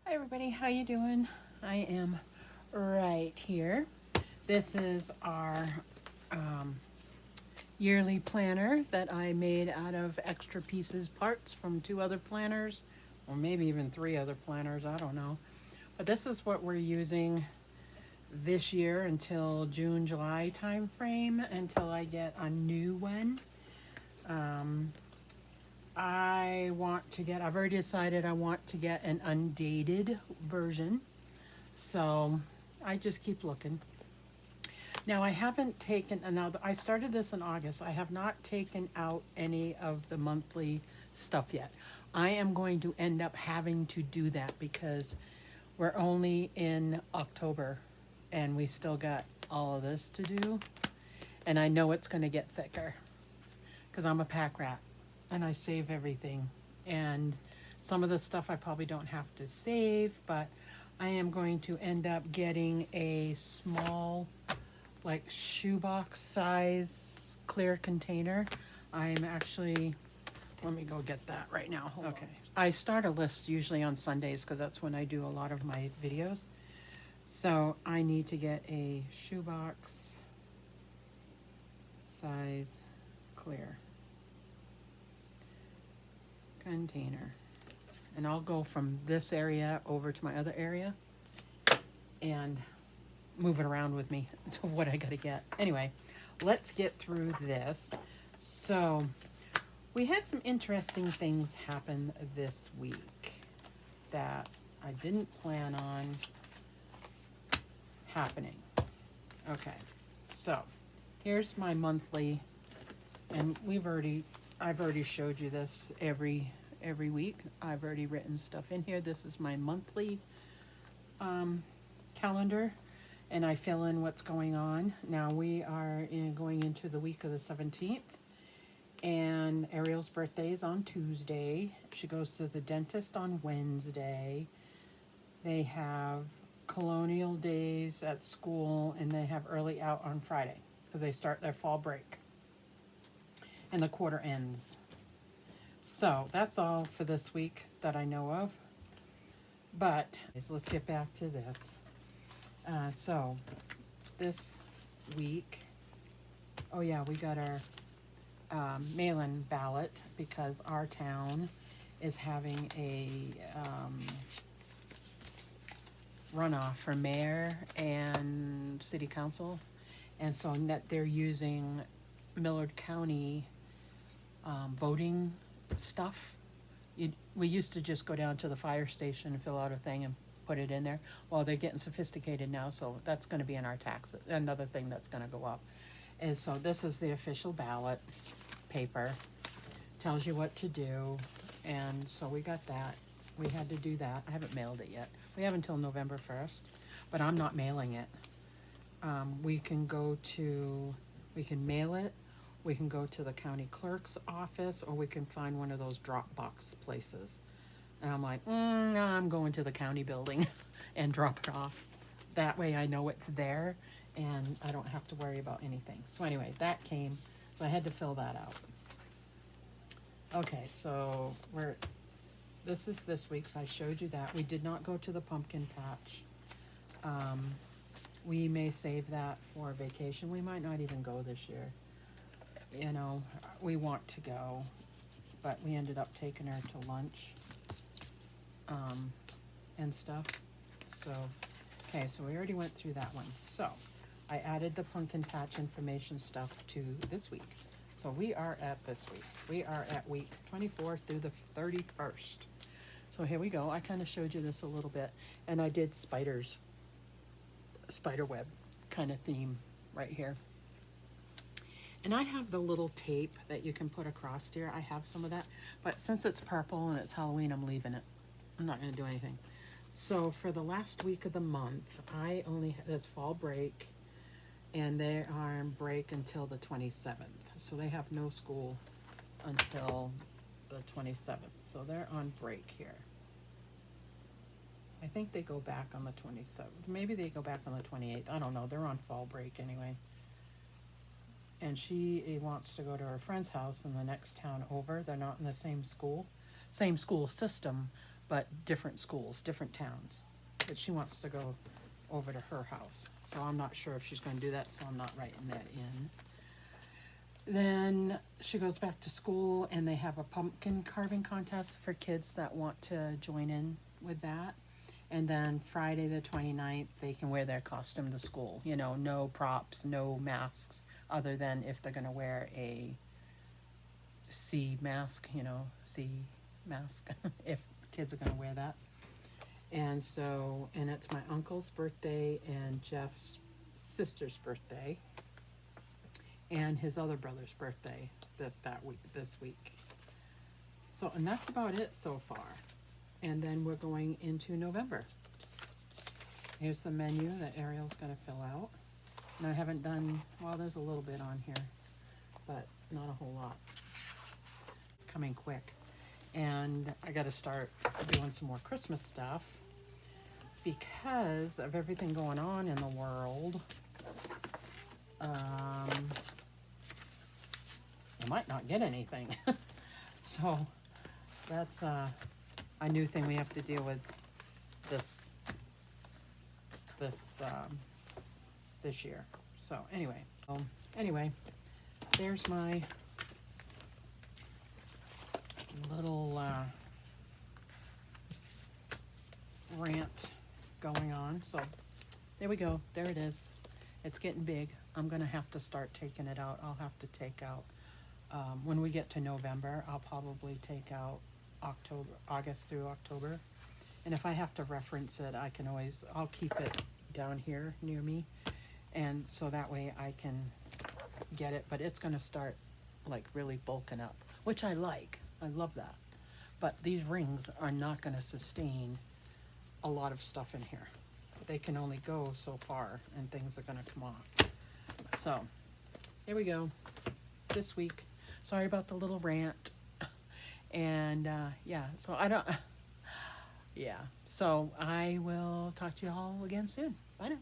Hi everybody, how you doing? I am right here. This is our um, yearly planner that I made out of extra pieces parts from two other planners, or maybe even three other planners, I don't know. But this is what we're using this year until June, July time frame until I get a new one. Um, I've already decided I want to get an undated version. So I just keep looking. Now I haven't taken, now I started this in August. I have not taken out any of the monthly stuff yet. I am going to end up having to do that because we're only in October and we still got all of this to do. And I know it's going to get thicker because I'm a pack rat and I save everything. And some of the stuff I probably don't have to save, but I am going to end up getting a small, like shoebox size clear container. I'm actually, let me go get that right now. Hold on. I start a list usually on Sundays because that's when I do a lot of my videos. So I need to get a shoebox size clear container. And I'll go from this area over to my other area and move it around with me to what I gotta get. Anyway, let's get through this. So, we had some interesting things happen this week that I didn't plan on happening. Okay, so here's my monthly, and I've already showed you this every week. I've already written stuff in here. This is my monthly calendar, and I fill in what's going on. Now we are going into the week of the 17th, and Ariel's birthday is on Tuesday. She goes to the dentist on Wednesday. They have colonial days at school, and they have early out on Friday because they start their fall break. And the quarter ends. So that's all for this week that I know of. But let's get back to this. So this week, oh yeah, we got our mail-in ballot because our town is having a runoff for mayor and city council. And so that they're using Millard County voting stuff. We used to just go down to the fire station and fill out a thing and put it in there. Well, they're getting sophisticated now, so that's going to be in our taxes. Another thing that's going to go up. And so this is the official ballot paper. Tells you what to do. And so we got that. We had to do that. I haven't mailed it yet. We have until November 1st, but I'm not mailing it. We can mail it. We can go to the county clerk's office, or we can find one of those drop box places. And I'm like, no, I'm going to the county building and drop it off. That way I know it's there and I don't have to worry about anything. So anyway, that came, so I had to fill that out. Okay, so this is this week's. I showed you that. We did not go to the pumpkin patch. We may save that for vacation. We might not even go this year. You know, we want to go, but we ended up taking her to lunch and stuff. So, okay, so we already went through that one. So, I added the pumpkin patch information stuff to this week. So we are at this week. We are at week 24 through the 31st. So here we go. I kind of showed you this a little bit, and I did spider web kind of theme right here. And I have the little tape that you can put across here. I have some of that, but since it's purple and it's Halloween, I'm leaving it. I'm not going to do anything. So for the last week of the month, I only there's fall break, and they are on break until the 27th. So they have no school until the 27th. So they're on break here. I think they go back on the 27th. Maybe they go back on the 28th. I don't know. They're on fall break anyway. And she wants to go to her friend's house in the next town over. They're not in the same school system, but different schools, different towns. But she wants to go over to her house. So I'm not sure if she's going to do that, so I'm not writing that in. Then she goes back to school and they have a pumpkin carving contest for kids that want to join in with that. And then Friday the 29th, they can wear their costume to school. You know, no props, no masks, other than if they're going to wear a sea mask, you know, sea mask, if kids are going to wear that. And so, and it's my uncle's birthday and Jeff's sister's birthday and his other brother's birthday that week, this week. So, and that's about it so far. And then we're going into November. Here's the menu that Ariel's going to fill out. And I haven't done, well, there's a little bit on here, but not a whole lot. It's coming quick. And I got to start doing some more Christmas stuff because of everything going on in the world. I might not get anything. So that's a new thing we have to deal with this year. So anyway, there's my little rant going on. So there we go. There it is. It's getting big. I'm gonna have to start taking it out. I'll have to take out when we get to November. I'll probably take out August through October. And if I have to reference it, I'll keep it down here near me. And so that way I can get it, but it's gonna start like really bulking up, which I like. I love that. But these rings are not gonna sustain a lot of stuff in here. They can only go so far and things are gonna come off. So, here we go. This week. Sorry about the little rant. And yeah, so so I will talk to you all again soon. Bye now.